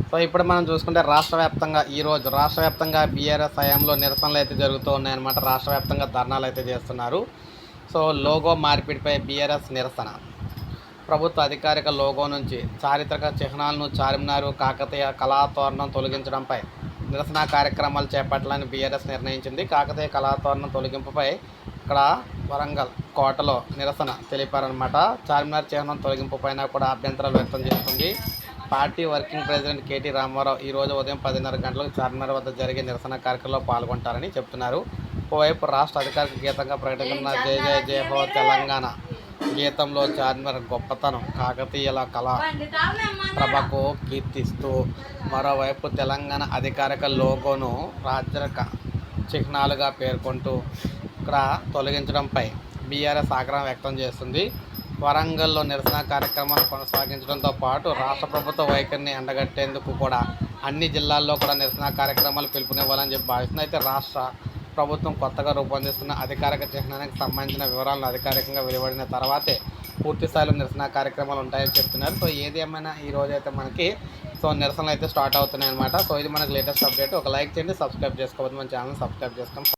So ఇప్పుడు మనం చూసుకుంటే ఈరోజు రాష్ట్ర వ్యాప్తంగా బీఆర్ఎస్ హయాంలో నిరసనలు అయితే జరుగుతూ ఉన్నాయన్నమాట. రాష్ట్ర వ్యాప్తంగా ధర్నాలు అయితే చేస్తున్నారు. సో లోగో మార్పిడిపై బీఆర్ఎస్ నిరసన. ప్రభుత్వ అధికారిక లోగో నుంచి చారిత్రక చిహ్నాలను చార్మినార్ కాకతీయ కళాతోరణం తొలగించడంపై నిరసన కార్యక్రమాలు చేపట్టాలని బీఆర్ఎస్ నిర్ణయించింది. కాకతీయ కళాతోరణం తొలగింపుపై ఇక్కడ వరంగల్ కోటలో నిరసన తెలిపారనమాట. చార్మినార్ చిహ్నం తొలగింపుపైన కూడా అభ్యంతరాలు వ్యక్తం చేస్తుంది. Party working president KT Rama Rao ఈరోజు ఉదయం 10:30 గంటలకు చార్మినార్ వద్ద జరిగే నిరసన కార్యక్రమంలో పాల్గొంటారని చెప్తున్నారు. ఓవైపు రాష్ట్ర అధికారిక గీతంగా ప్రకటించిన జై జై జై హో తెలంగాణ గీతంలో చార్మినార్ గొప్పతనం, కాకతీయుల కళ ప్రభకు కీర్తిస్తూ, మరోవైపు తెలంగాణ అధికారిక లోగోను రాజ్యక చిహ్నాలుగా పేర్కొంటూ ఇక్కడ తొలగించడంపై బీఆర్ఎస్ ఆగ్రహం వ్యక్తం చేస్తుంది. వరంగల్లో నిరసన కార్యక్రమాలు కొనసాగించడంతో పాటు రాష్ట్ర ప్రభుత్వ వైఖరిని ఎండగట్టేందుకు కూడా అన్ని జిల్లాల్లో కూడా నిరసన కార్యక్రమాలు పిలుపునివ్వాలని చెప్పి భావిస్తుంది. అయితే రాష్ట్ర ప్రభుత్వం కొత్తగా రూపొందిస్తున్న అధికారిక చిహ్నానికి సంబంధించిన వివరాలను అధికారికంగా వెలువడిన తర్వాతే పూర్తి స్థాయిలో నిరసన కార్యక్రమాలు ఉంటాయని చెప్తున్నారు. సో ఏది ఏమైనా ఈరోజు అయితే మనకి నిరసనలు అయితే స్టార్ట్ అవుతున్నాయి అనమాట. సో ఇది మనకి లేటెస్ట్ అప్డేట్. ఒక లైక్ చేయండి, సబ్స్క్రైబ్ చేసుకోవద్దు, మన ఛానల్ సబ్స్క్రైబ్ చేసుకోండి.